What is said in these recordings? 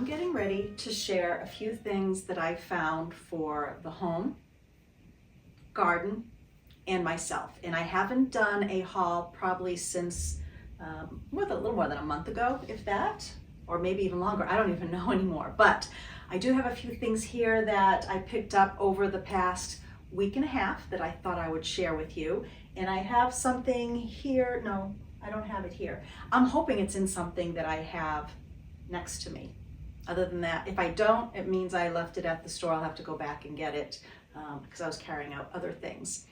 I'm getting ready to share a few things that I found for the home, garden, and myself. And I haven't done a haul probably since a little more than a month ago, if that, or maybe even longer. I don't even know anymore. But I do have a few things here that I picked up over the past week and a half that I thought I would share with you. And I have something here. No, I don't have it here. I'm hoping it's in something that I have next to me. Other than that, if I don't, it means I left it at the store. I'll have to go back and get it because I was carrying out other things.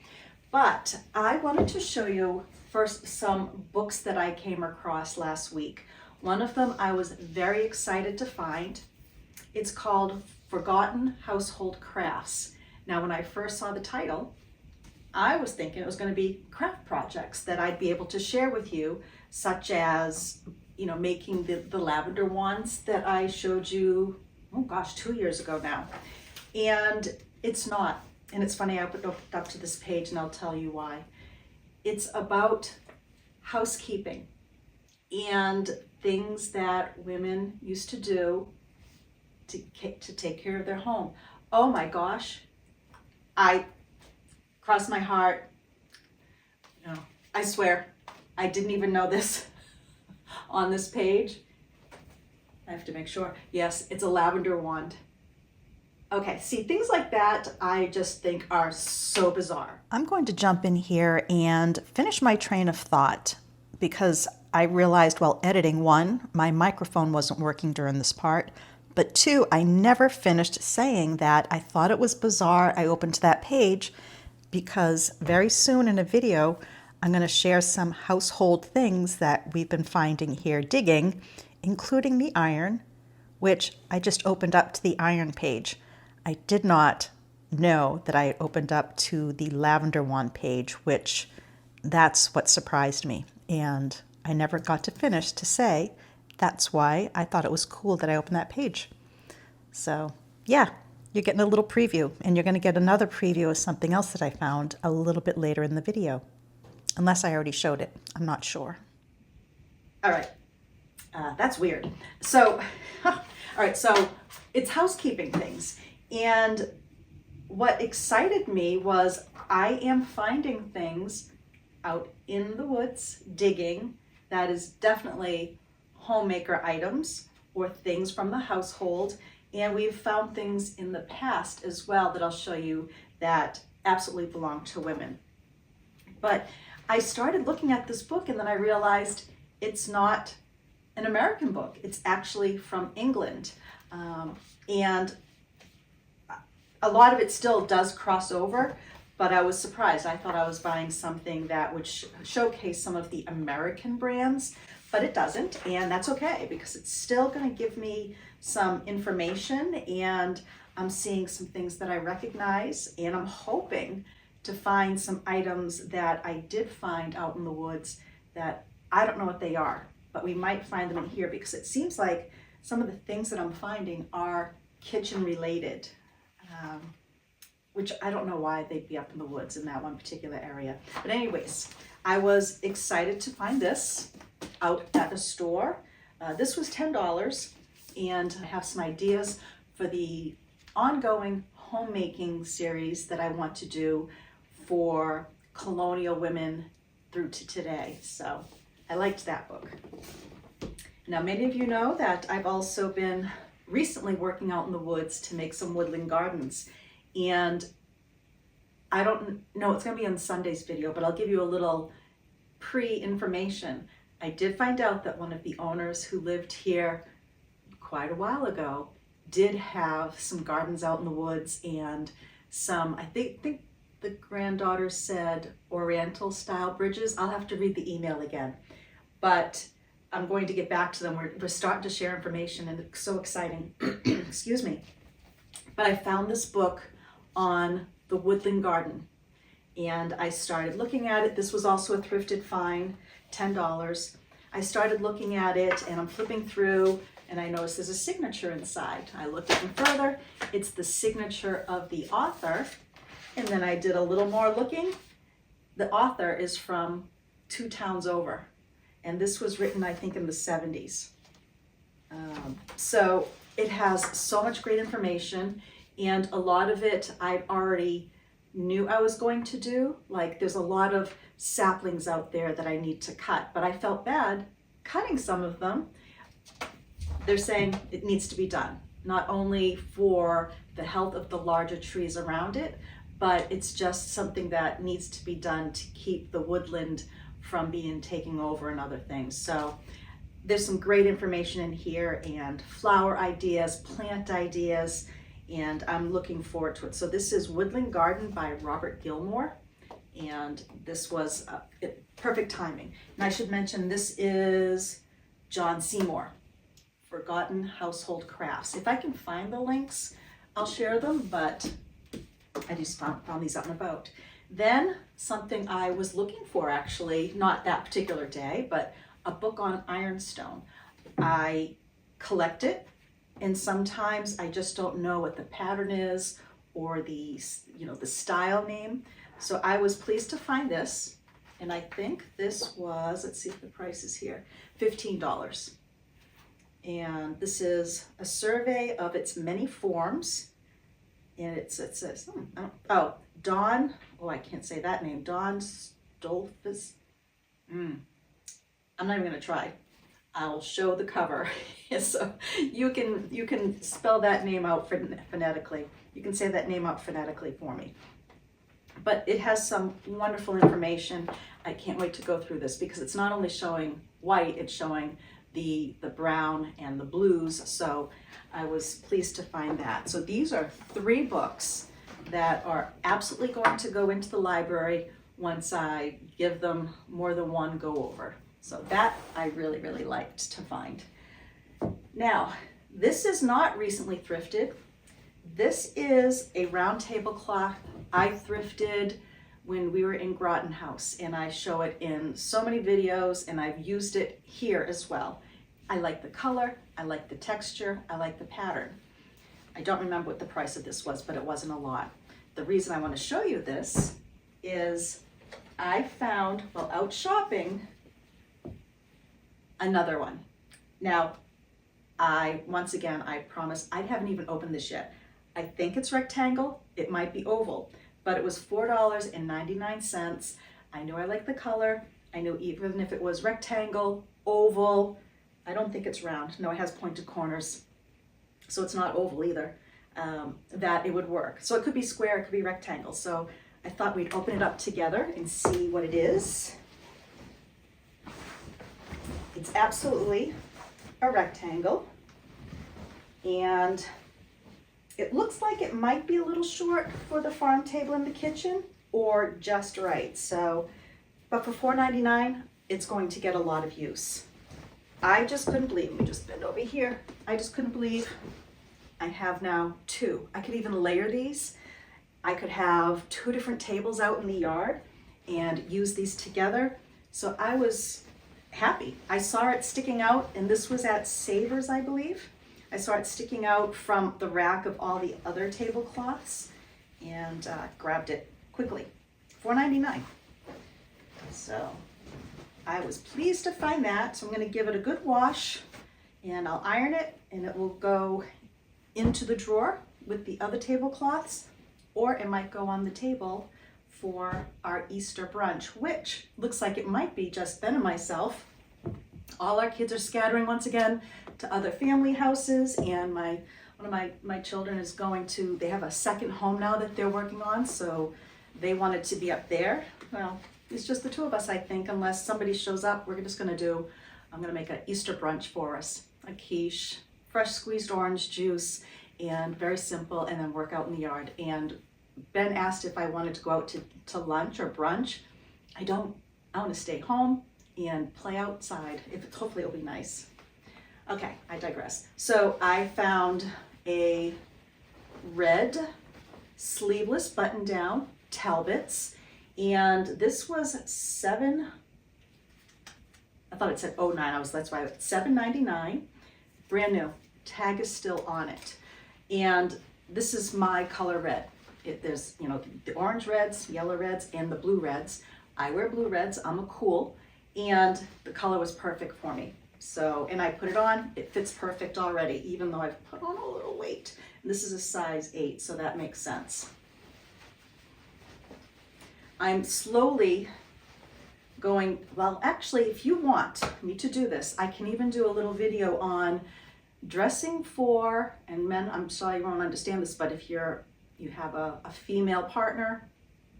But I wanted to show you first some books that I came across last week. One of them I was very excited to find. It's called Forgotten Household Crafts. Now, when I first saw the title, I was thinking it was going to be craft projects that I'd be able to share with you, such as, you know, making the lavender wands that I showed you, oh gosh, 2 years ago now. And it's not. And it's funny, I opened up to this page and I'll tell you why. It's about housekeeping and things that women used to do to take care of their home. Oh my gosh, I crossed my heart. No, I swear, I didn't even know this on this page. I have to make sure. Yes, it's a lavender wand. Okay, see, things like that I just think are so bizarre. I'm going to jump in here and finish my train of thought because I realized while editing, one, my microphone wasn't working during this part, but two, I never finished saying that I thought it was bizarre I opened to that page because very soon in a video, I'm going to share some household things that we've been finding here digging, including the iron, which I just opened up to the iron page. I did not know that I had opened up to the lavender wand page, which that's what surprised me. And I never got to finish to say that's why I thought it was cool that I opened that page. So yeah, you're getting a little preview, and you're going to get another preview of something else that I found a little bit later in the video. Unless I already showed it. I'm not sure. All right, that's weird. So, all right, so it's housekeeping things. And what excited me was I am finding things out in the woods, digging, that is definitely homemaker items or things from the household. And we've found things in the past as well that I'll show you that absolutely belong to women. But I started looking at this book and then I realized it's not an American book. It's actually from England. And a lot of it still does cross over, but I was surprised. I thought I was buying something that would showcase some of the American brands, but it doesn't, and that's okay because it's still going to give me some information, and I'm seeing some things that I recognize, and I'm hoping to find some items that I did find out in the woods that I don't know what they are, but we might find them in here because it seems like some of the things that I'm finding are kitchen related. Which I don't know why they'd be up in the woods in that one particular area. But anyways, I was excited to find this out at a store. This was $10, and I have some ideas for the ongoing homemaking series that I want to do for colonial women through to today. So I liked that book. Now, many of you know that I've also been recently working out in the woods to make some woodland gardens. And I don't know, it's going to be on Sunday's video, but I'll give you a little pre-information. I did find out that one of the owners who lived here quite a while ago did have some gardens out in the woods and some, I think the granddaughter said Oriental style bridges. I'll have to read the email again. But I'm going to get back to them. We're starting to share information and it's so exciting. Excuse me. But I found this book on the woodland garden and I started looking at it. This was also a thrifted find, $10. I started looking at it and I'm flipping through and I noticed there's a signature inside. I looked even further. It's the signature of the author. And then I did a little more looking. The author is from 2 towns over. And this was written, I think, in the 70s. So It has so much great information, and a lot of it I already knew I was going to do. Like there's a lot of saplings out there that I need to cut, but I felt bad cutting some of them. They're saying it needs to be done, not only for the health of the larger trees around it, but it's just something that needs to be done to keep the woodland from being taken over and other things. So there's some great information in here, and flower ideas, plant ideas, and I'm looking forward to it. So this is Woodland Garden by Robert Gilmore, and this was perfect timing. And I should mention this is John Seymour, Forgotten Household Crafts. If I can find the links, I'll share them, but I just found these out and about. Then something I was looking for, actually, not that particular day, but a book on Ironstone. I collect it, and sometimes I just don't know what the pattern is or the style name. So I was pleased to find this, and I think this was, let's see if the price is here, $15. And this is a survey of its many forms, and it says, Dawn, I can't say that name, Dawn Stolfus. I'm not even gonna try. I'll show the cover. So you can spell that name out phonetically. You can say that name out phonetically for me. But it has some wonderful information. I can't wait to go through this because it's not only showing white, it's showing the brown and the blues. So I was pleased to find that. So these are 3 books that are absolutely going to go into the library once I give them more than one go over. So that I really, really liked to find. Now, this is not recently thrifted. This is a round tablecloth I thrifted when we were in Groton House, and I show it in so many videos, and I've used it here as well. I like the color, I like the texture, I like the pattern. I don't remember what the price of this was, but it wasn't a lot. The reason I want to show you this is I found, while out shopping, another one. Now, once again, I promise, I haven't even opened this yet. I think it's rectangle, it might be oval, but it was $4.99. I knew I liked the color. I knew even if it was rectangle, oval, I don't think it's round. No, it has pointed corners, so it's not oval either, that it would work. So it could be square, it could be rectangle. So I thought we'd open it up together and see what it is. It's absolutely a rectangle, and it looks like it might be a little short for the farm table in the kitchen, or just right. So, but for $4.99, it's going to get a lot of use. I just couldn't believe, let me just bend over here. I just couldn't believe I have now 2. I could even layer these. I could have 2 different tables out in the yard and use these together. So I was happy. I saw it sticking out, and this was at Savers, I believe. I saw it sticking out from the rack of all the other tablecloths, and grabbed it quickly. $4.99. So I was pleased to find that. So I'm going to give it a good wash, and I'll iron it, and it will go into the drawer with the other tablecloths, or it might go on the table for our Easter brunch, which looks like it might be just Ben and myself. All our kids are scattering once again to other family houses, and one of my children is going to, they have a second home now that they're working on, so they wanted to be up there. Well, it's just the 2 of us, I think, unless somebody shows up. I'm gonna make an Easter brunch for us. A quiche, fresh squeezed orange juice, and very simple, and then work out in the yard. And Ben asked if I wanted to go out to lunch or brunch. I want to stay home and play outside. Hopefully it'll be nice. Okay, I digress. So I found a red sleeveless button down Talbots, and this was I thought it said 09. That's why it's $7.99, brand new. Tag is still on it, and this is my color red. There's the orange reds, yellow reds, and the blue reds. I wear blue reds. I'm a cool, and the color was perfect for me. So, and I put it on, it fits perfect already, even though I've put on a little weight. And this is a size 8, so that makes sense. I'm slowly going, well, actually, if you want me to do this, I can even do a little video on dressing for, and men, I'm sorry you won't understand this, but if you have a female partner,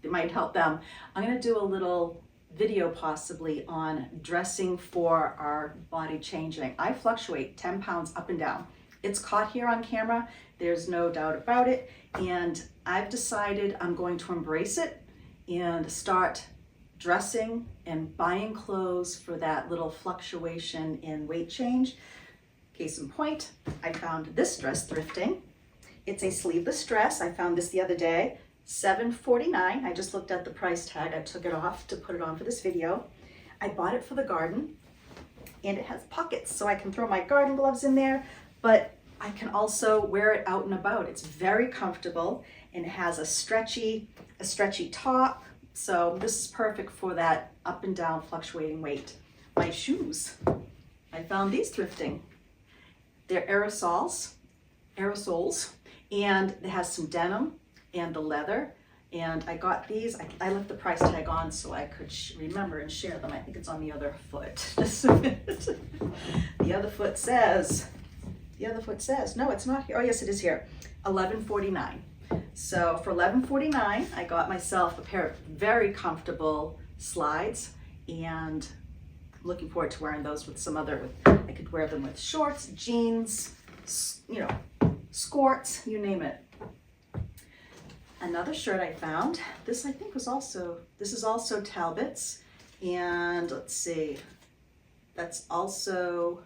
it might help them. I'm gonna do a little video possibly on dressing for our body changing. I fluctuate 10 pounds up and down. It's caught here on camera, there's no doubt about it, and I've decided I'm going to embrace it and start dressing and buying clothes for that little fluctuation in weight change. Case in point, I found this dress thrifting. It's a sleeveless dress. I found this the other day, $7.49. I just looked at the price tag. I took it off to put it on for this video. I bought it for the garden, and it has pockets so I can throw my garden gloves in there, but I can also wear it out and about. It's very comfortable and it has a stretchy top. So this is perfect for that up and down fluctuating weight. My shoes, I found these thrifting. They're aerosols, and it has some denim and the leather. And I got these, I left the price tag on so I could remember and share them. I think it's on the other foot. Just a minute. The other foot says, no, it's not here. Oh yes, it is here, $11.49. So for $11.49, I got myself a pair of very comfortable slides, and looking forward to wearing those with some other, I could wear them with shorts, jeans, you know, skirts, you name it. Another shirt I found, this I think was also, this is also Talbot's, and let's see, that's also,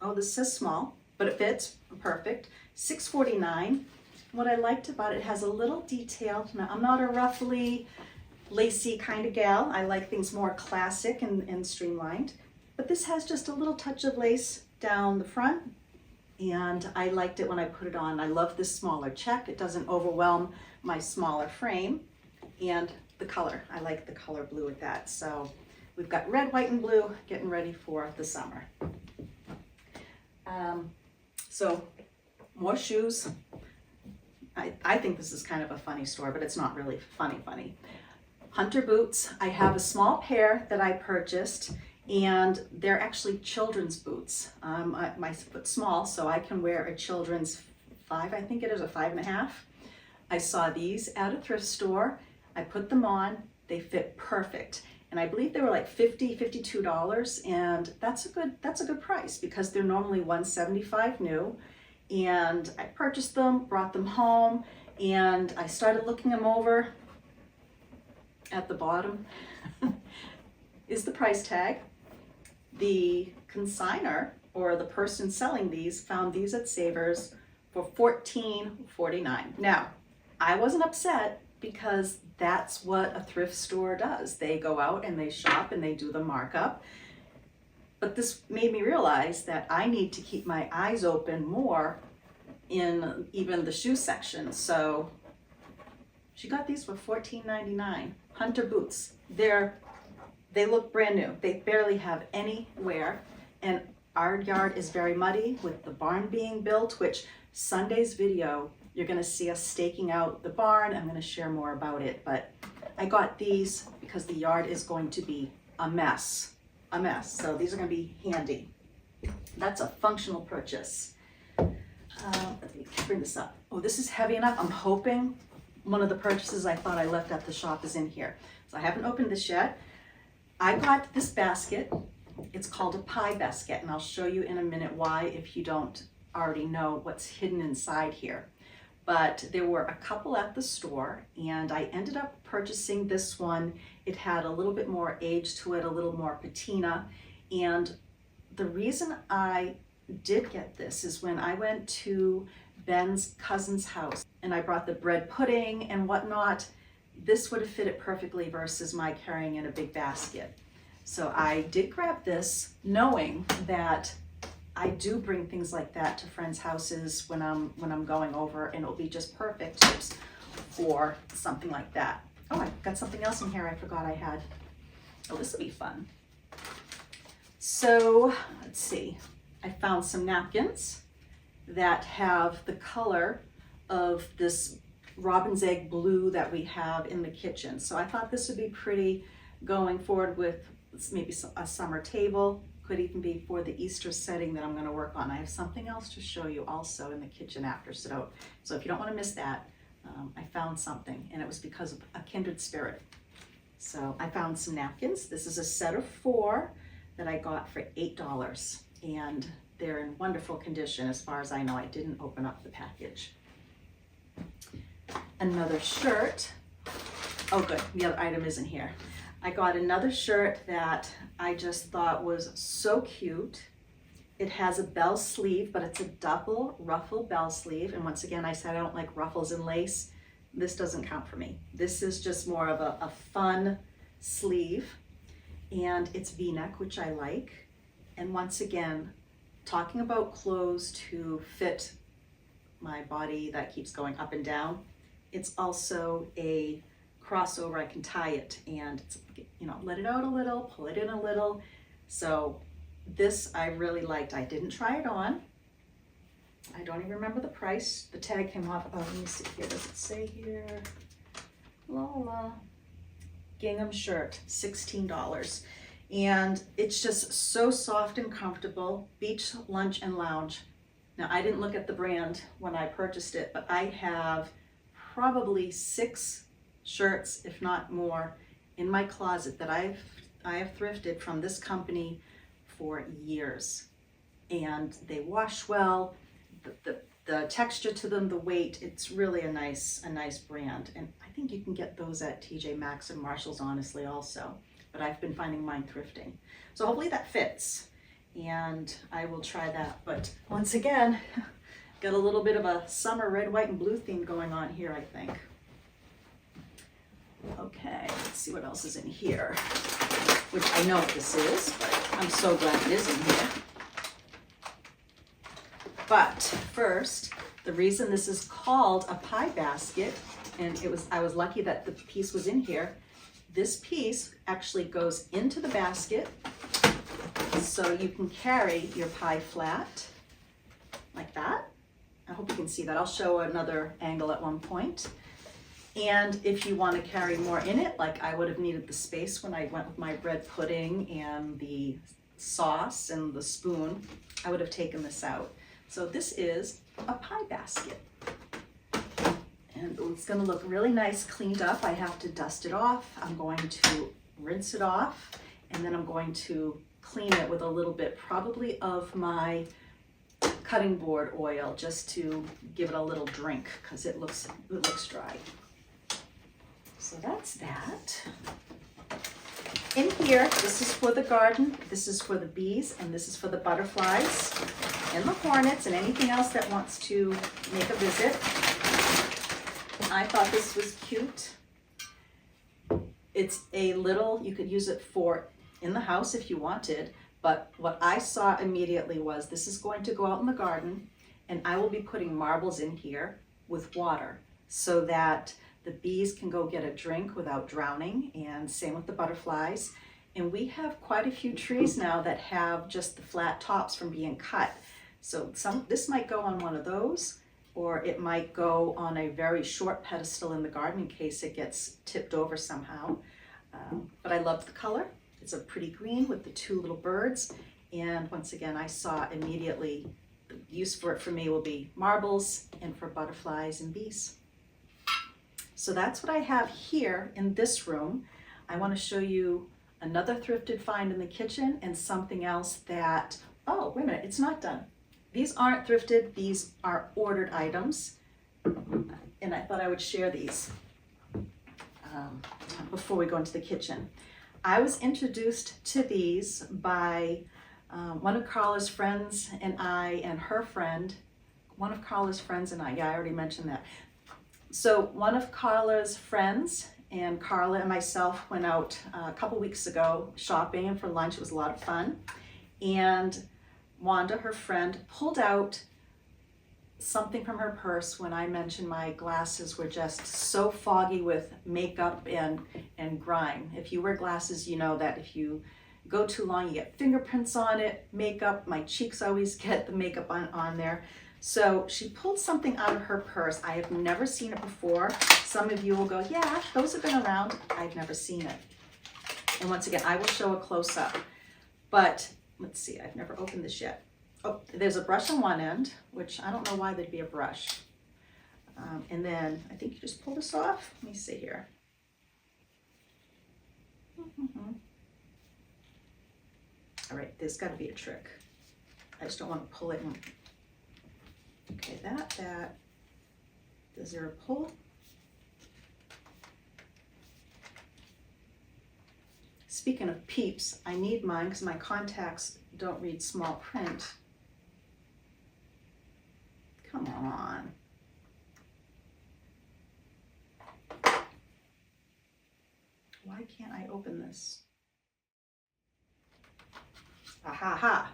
oh, this says small, but it fits perfect, $6.49. What I liked about it has a little detail. Now, I'm not a ruffly, lacy kind of gal. I like things more classic and streamlined, but this has just a little touch of lace down the front, and I liked it when I put it on. I love this smaller check. It doesn't overwhelm my smaller frame, and the color. I like the color blue with that. So we've got red, white, and blue getting ready for the summer. So more shoes. I think this is kind of a funny store, but it's not really funny. Hunter boots. I have a small pair that I purchased, and they're actually children's boots. My foot's small, so I can wear a children's 5, I think it is, a 5.5. I saw these at a thrift store. I put them on. They fit perfect. And I believe they were like $50, $52, and that's a good price because they're normally $175 new. And I purchased them, brought them home, and I started looking them over. At the bottom is the price tag. The consignor, or the person selling these, found these at Savers for $14.49. Now, I wasn't upset because that's what a thrift store does. They go out and they shop and they do the markup. But this made me realize that I need to keep my eyes open more in even the shoe section. So she got these for $14.99. Hunter boots. They look brand new. They barely have any wear. And our yard is very muddy with the barn being built, which Sunday's video, you're gonna see us staking out the barn. I'm gonna share more about it, but I got these because the yard is going to be a mess. So these are gonna be handy. That's a functional purchase. Let me bring this up. Oh, this is heavy enough. I'm hoping one of the purchases I thought I left at the shop is in here. So I haven't opened this yet. I got this basket. It's called a pie basket, and I'll show you in a minute why if you don't already know what's hidden inside here. But there were a couple at the store, and I ended up purchasing this one. It had a little bit more age to it, a little more patina. And the reason I did get this is when I went to Ben's cousin's house and I brought the bread pudding and whatnot, this would have fit it perfectly versus my carrying in a big basket. So I did grab this knowing that I do bring things like that to friends' houses when I'm going over, and it'll be just perfect tips for something like that. Oh, I got something else in here I forgot I had. Oh, this will be fun. So let's see, I found some napkins that have the color of this robin's egg blue that we have in the kitchen. So I thought this would be pretty going forward with maybe a summer table. Could even be for the Easter setting that I'm going to work on. I have something else to show you also in the kitchen after. So if you don't want to miss that, I found something, and it was because of a kindred spirit. So I found some napkins. This is a set of 4 that I got for $8, and they're in wonderful condition as far as I know. I didn't open up the package. Another shirt. Oh good, the other item isn't here. I got another shirt that I just thought was so cute. It has a bell sleeve, but it's a double ruffle bell sleeve. And once again, I said I don't like ruffles and lace. This doesn't count for me. This is just more of a fun sleeve. And it's V-neck, which I like. And once again, talking about clothes to fit my body that keeps going up and down, it's also a crossover. I can tie it and it's, let it out a little, pull it in a little. So this I really liked. I didn't try it on. I don't even remember the price. The tag came off. Oh, let me see here. Does it say here? Gingham shirt, $16. And it's just so soft and comfortable. Beach, lunch, and lounge. Now, I didn't look at the brand when I purchased it, but I have probably 6 shirts, if not more, in my closet that I have thrifted from this company for years. And they wash well, the texture to them, the weight, it's really a nice brand. And I think you can get those at TJ Maxx and Marshall's, honestly, also. But I've been finding mine thrifting. So hopefully that fits. And I will try that. But once again, got a little bit of a summer red, white, and blue theme going on here, I think. Okay, let's see what else is in here, which I know what this is, but I'm so glad it is in here. But first, the reason this is called a pie basket, and I was lucky that the piece was in here. This piece actually goes into the basket, so you can carry your pie flat like that. I hope you can see that. I'll show another angle at one point. And if you want to carry more in it, like I would have needed the space when I went with my bread pudding and the sauce and the spoon, I would have taken this out. So this is a pie basket. And it's going to look really nice cleaned up. I have to dust it off. I'm going to rinse it off, and then I'm going to clean it with a little bit probably of my cutting board oil, just to give it a little drink because it looks dry. So that's that. In here, this is for the garden, this is for the bees, and this is for the butterflies and the hornets and anything else that wants to make a visit. I thought this was cute. It's a little, you could use it for in the house if you wanted, but what I saw immediately was this is going to go out in the garden, and I will be putting marbles in here with water so that the bees can go get a drink without drowning, and same with the butterflies. And we have quite a few trees now that have just the flat tops from being cut. So this might go on one of those, or it might go on a very short pedestal in the garden in case it gets tipped over somehow. But I love the color. It's a pretty green with the 2 little birds. And once again, I saw immediately the use for it for me will be marbles and for butterflies and bees. So that's what I have here in this room. I want to show you another thrifted find in the kitchen and something else that, oh, wait a minute, it's not done. These aren't thrifted, these are ordered items. And I thought I would share these before we go into the kitchen. I was introduced to these by one of Carla's friends and I, and her friend, one of Carla's friends and I, yeah, I already mentioned that. So one of Carla's friends and Carla and myself went out a couple weeks ago shopping and for lunch. It was a lot of fun. And Wanda, her friend, pulled out something from her purse when I mentioned my glasses were just so foggy with makeup and grime. If you wear glasses, you know that if you go too long, you get fingerprints on it, makeup. My cheeks always get the makeup on there. So she pulled something out of her purse. I have never seen it before. Some of you will go, yeah, those have been around. I've never seen it. And once again, I will show a close-up. But let's see, I've never opened this yet. Oh, there's a brush on one end, which I don't know why there'd be a brush. And then I think you just pull this off. Let me see here. All right, there's got to be a trick. I just don't want to pull it in. Okay, that. Is there a pull? Speaking of peeps, I need mine because my contacts don't read small print. Come on. Why can't I open this? Ha.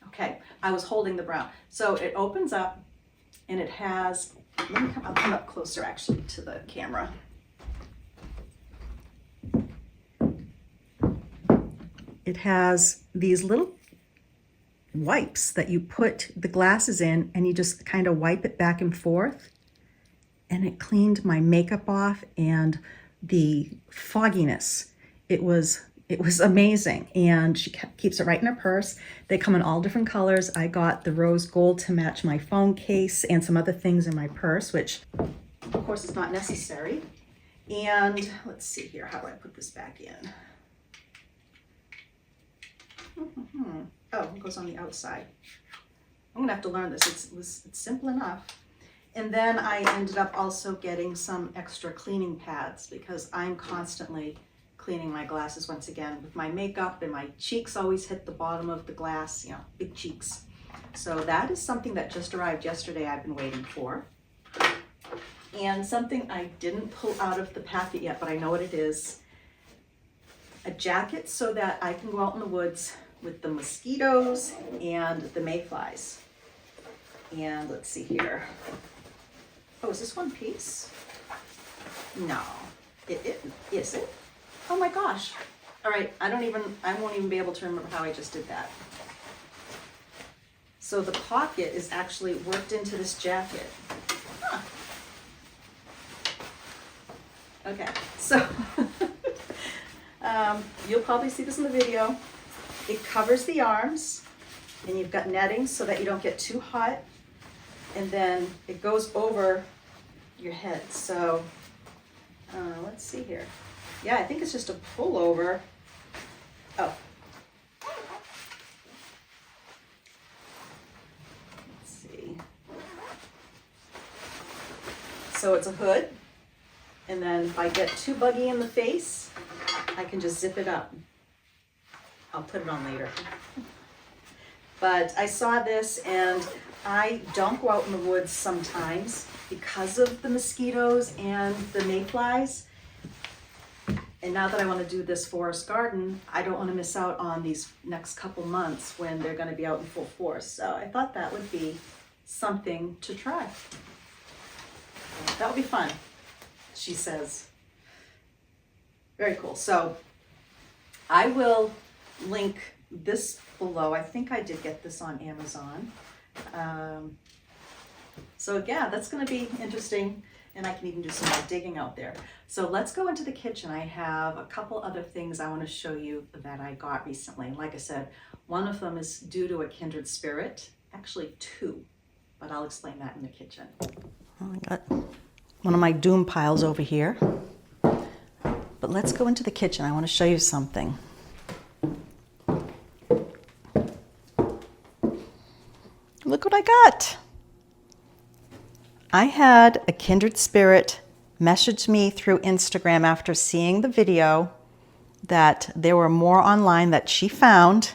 Okay, I was holding the brown. So it opens up and it has, I'll come up closer actually to the camera. It has these little wipes that you put the glasses in and you just kind of wipe it back and forth. And it cleaned my makeup off and the fogginess. It was amazing. And she keeps it right in her purse. They come in all different colors. I got the rose gold to match my phone case and some other things in my purse, which of course is not necessary. And let's see here, how do I put this back in? Oh, it goes on the outside. I'm gonna have to learn this. It's simple enough. And then I ended up also getting some extra cleaning pads because I'm constantly cleaning my glasses once again with my makeup, and my cheeks always hit the bottom of the glass, you know, big cheeks. So that is something that just arrived yesterday I've been waiting for. And something I didn't pull out of the packet yet, but I know what it is. A jacket so that I can go out in the woods with the mosquitoes and the mayflies. And let's see here. Oh, is this one piece? No, it is it? Oh my gosh. All right, I won't even be able to remember how I just did that. So the pocket is actually worked into this jacket. Huh. Okay, so you'll probably see this in the video. It covers the arms, and you've got netting so that you don't get too hot, and then it goes over your head. So let's see here. Yeah, I think it's just a pullover. Oh. Let's see. So it's a hood, and then if I get too buggy in the face, I can just zip it up. I'll put it on later. But I saw this, and I don't go out in the woods sometimes because of the mosquitoes and the mayflies. And now that I want to do this forest garden, I don't want to miss out on these next couple months when they're going to be out in full force. So I thought that would be something to try. That would be fun, she says. Very cool. So I will link this below. I think I did get this on Amazon. So yeah, that's going to be interesting, and I can even do some more digging out there. So let's go into the kitchen. I have a couple other things I want to show you that I got recently. Like I said, one of them is due to a kindred spirit, actually two, but I'll explain that in the kitchen. Oh, I got one of my doom piles over here. But let's go into the kitchen. I want to show you something. Look what I got. I had a kindred spirit message me through Instagram after seeing the video that there were more online that she found.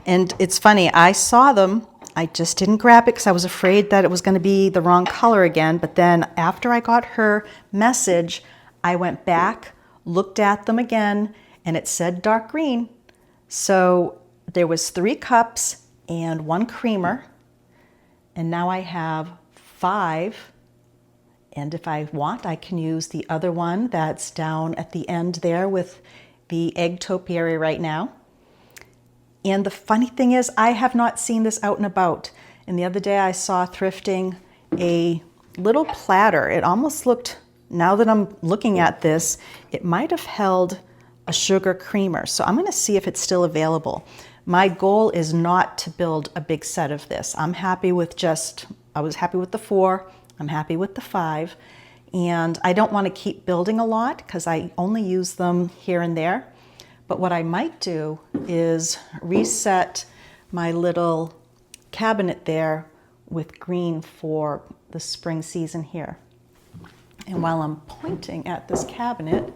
And it's funny, I saw them. I just didn't grab it because I was afraid that it was going to be the wrong color again. But then after I got her message, I went back, looked at them again, and it said dark green. So there was 3 cups and 1 creamer. And now I have 5. And if I want, I can use the other one that's down at the end there with the egg topiary right now. And the funny thing is, I have not seen this out and about. And the other day I saw thrifting a little platter. It almost looked, now that I'm looking at this, it might have held a sugar creamer. So I'm going to see if it's still available. My goal is not to build a big set of this. I'm happy with I was happy with the 4. I'm happy with the 5. And I don't want to keep building a lot because I only use them here and there. But what I might do is reset my little cabinet there with green for the spring season here. And while I'm pointing at this cabinet,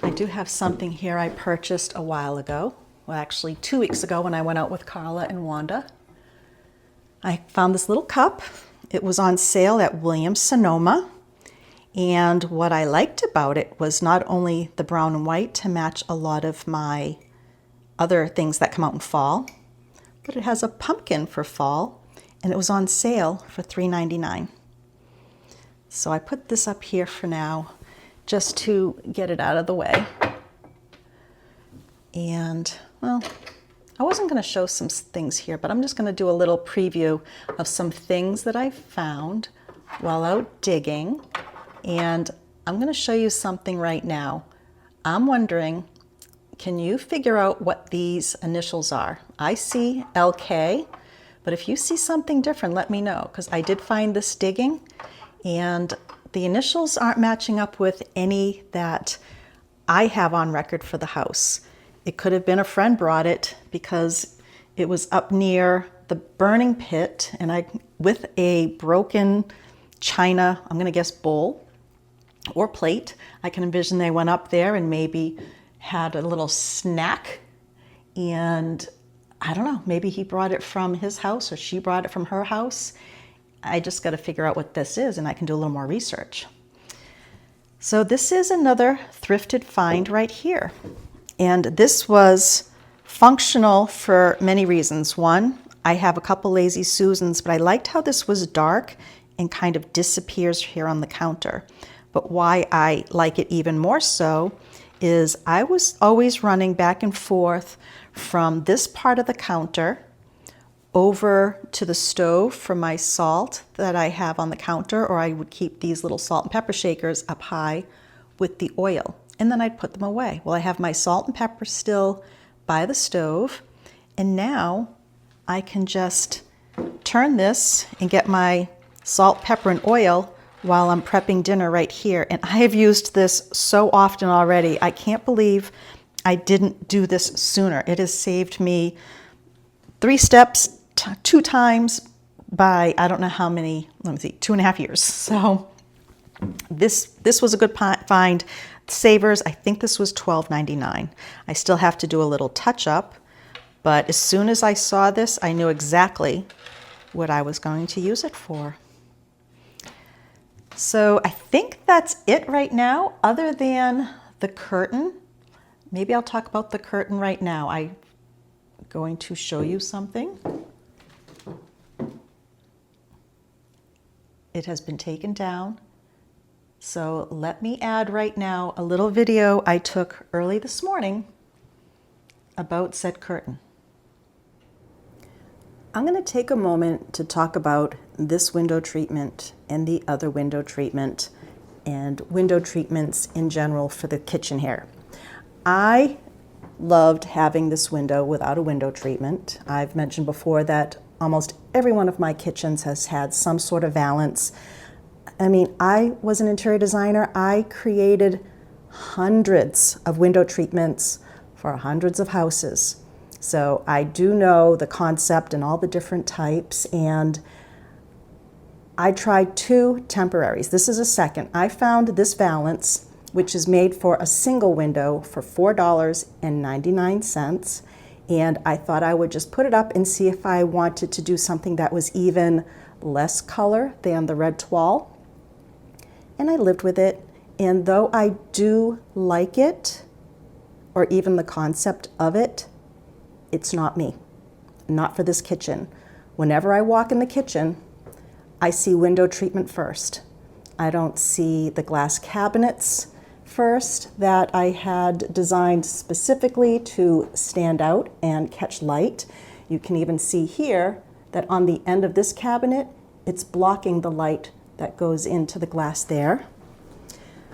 I do have something here I purchased a while ago. Well, actually 2 weeks ago when I went out with Carla and Wanda. I found this little cup. It was on sale at Williams-Sonoma. And what I liked about it was not only the brown and white to match a lot of my other things that come out in fall, but it has a pumpkin for fall, and it was on sale for $3.99. So I put this up here for now just to get it out of the way. And, well, I wasn't going to show some things here, but I'm just going to do a little preview of some things that I found while out digging. And I'm going to show you something right now. I'm wondering, can you figure out what these initials are? I see LK, but if you see something different, let me know, because I did find this digging, and the initials aren't matching up with any that I have on record for the house. It could have been a friend brought it because it was up near the burning pit, and with a broken china, I'm going to guess bowl or plate. I can envision they went up there and maybe had a little snack, and I don't know, maybe he brought it from his house or she brought it from her house. I just got to figure out what this is, and I can do a little more research. So this is another thrifted find right here. And this was functional for many reasons. One, I have a couple Lazy Susans, but I liked how this was dark and kind of disappears here on the counter. But why I like it even more so is I was always running back and forth from this part of the counter over to the stove for my salt that I have on the counter, or I would keep these little salt and pepper shakers up high with the oil, and then I'd put them away. Well, I have my salt and pepper still by the stove, and now I can just turn this and get my salt, pepper, and oil while I'm prepping dinner right here. And I have used this so often already. I can't believe I didn't do this sooner. It has saved me 3 steps, 2 times by, I don't know how many, let me see, 2.5 years. So this was a good find. Savers, I think this was $12.99. I still have to do a little touch up, but as soon as I saw this, I knew exactly what I was going to use it for. So I think that's it right now, other than the curtain. Maybe I'll talk about the curtain right now. I'm going to show you something. It has been taken down. So let me add right now a little video I took early this morning about said curtain. I'm going to take a moment to talk about this window treatment and the other window treatment and window treatments in general for the kitchen here. I loved having this window without a window treatment. I've mentioned before that almost every one of my kitchens has had some sort of valance. I mean, I was an interior designer. I created hundreds of window treatments for hundreds of houses. So I do know the concept and all the different types, and I tried 2 temporaries. This is a second. I found this valance, which is made for a single window for $4.99, and I thought I would just put it up and see if I wanted to do something that was even less color than the red toile. And I lived with it, and though I do like it, or even the concept of it, it's not me, not for this kitchen. Whenever I walk in the kitchen, I see window treatment first. I don't see the glass cabinets first that I had designed specifically to stand out and catch light. You can even see here that on the end of this cabinet, it's blocking the light that goes into the glass there.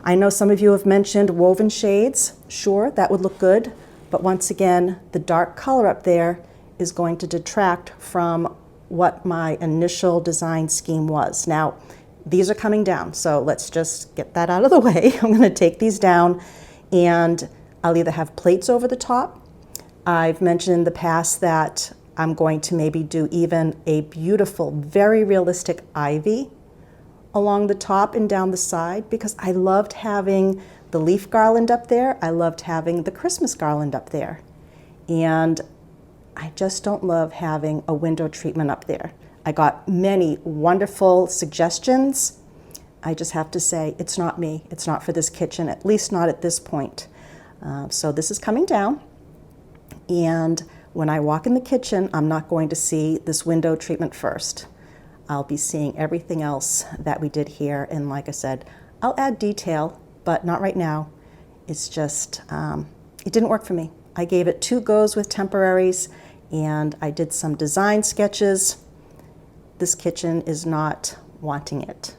I know some of you have mentioned woven shades. Sure, that would look good, but once again, the dark color up there is going to detract from what my initial design scheme was. Now, these are coming down, so let's just get that out of the way. I'm going to take these down, and I'll either have plates over the top. I've mentioned in the past that I'm going to maybe do even a beautiful, very realistic ivy along the top and down the side, because I loved having the leaf garland up there. I loved having the Christmas garland up there. And I just don't love having a window treatment up there. I got many wonderful suggestions. I just have to say, it's not me. It's not for this kitchen, at least not at this point. So this is coming down. And when I walk in the kitchen, I'm not going to see this window treatment first. I'll be seeing everything else that we did here. And like I said, I'll add detail, but not right now. It's just, it didn't work for me. I gave it 2 goes with temporaries, and I did some design sketches. This kitchen is not wanting it.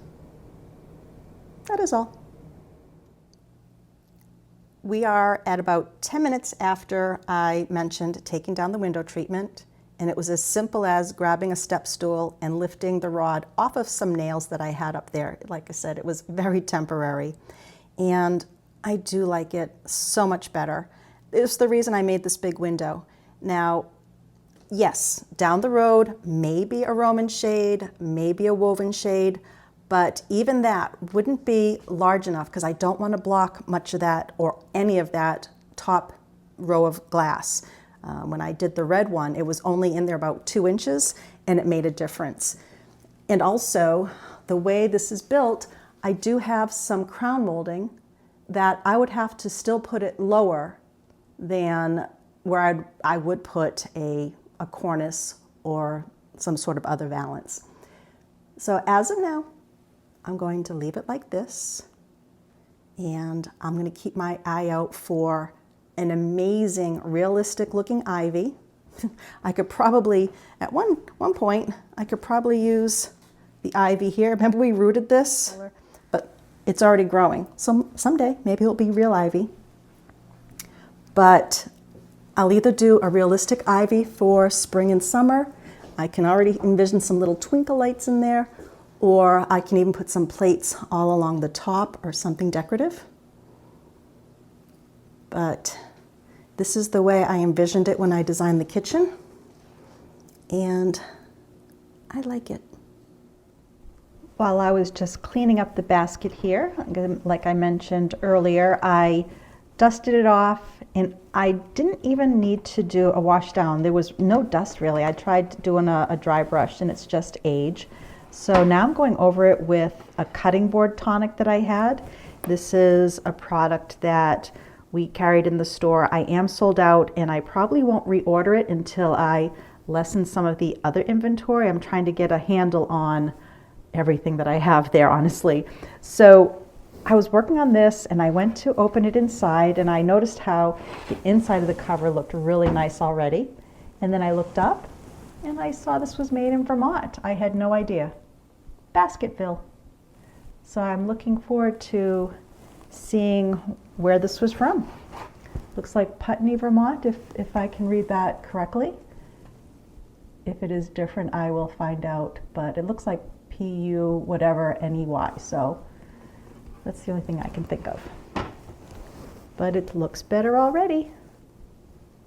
That is all. We are at about 10 minutes after I mentioned taking down the window treatment, and it was as simple as grabbing a step stool and lifting the rod off of some nails that I had up there. Like I said, it was very temporary, and I do like it so much better. It's the reason I made this big window. Now, yes, down the road, maybe a Roman shade, maybe a woven shade, but even that wouldn't be large enough because I don't want to block much of that or any of that top row of glass. When I did the red one, it was only in there about 2 inches, and it made a difference. And also, the way this is built, I do have some crown molding that I would have to still put it lower than where I would put a cornice or some sort of other valance. So as of now, I'm going to leave it like this, and I'm going to keep my eye out for an amazing, realistic looking ivy. I could probably, at one point, I could probably use the ivy here. Remember we rooted this? But it's already growing. So someday, maybe it'll be real ivy. But I'll either do a realistic ivy for spring and summer. I can already envision some little twinkle lights in there, or I can even put some plates all along the top or something decorative. But this is the way I envisioned it when I designed the kitchen, and I like it. While I was just cleaning up the basket here, like I mentioned earlier, I dusted it off, and I didn't even need to do a wash down. There was no dust really. I tried doing a dry brush, and it's just age. So now I'm going over it with a cutting board tonic that I had. This is a product that we carried in the store. I am sold out, and I probably won't reorder it until I lessen some of the other inventory. I'm trying to get a handle on everything that I have there, honestly. So I was working on this, and I went to open it inside, and I noticed how the inside of the cover looked really nice already. And then I looked up, and I saw this was made in Vermont. I had no idea. Basketville. So I'm looking forward to seeing where this was from. Looks like Putney, Vermont, if I can read that correctly. If it is different, I will find out, but it looks like P-U whatever N-E-Y, so that's the only thing I can think of. But it looks better already.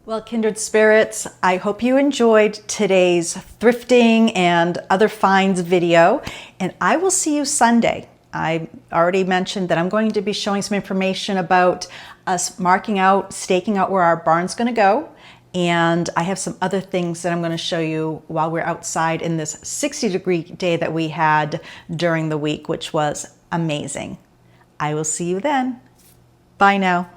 Well, kindred spirits, I hope you enjoyed today's thrifting and other finds video, and I will see you Sunday. I already mentioned that I'm going to be showing some information about us marking out, staking out where our barn's going to go, and I have some other things that I'm going to show you while we're outside in this 60-degree day that we had during the week, which was amazing. I will see you then. Bye now.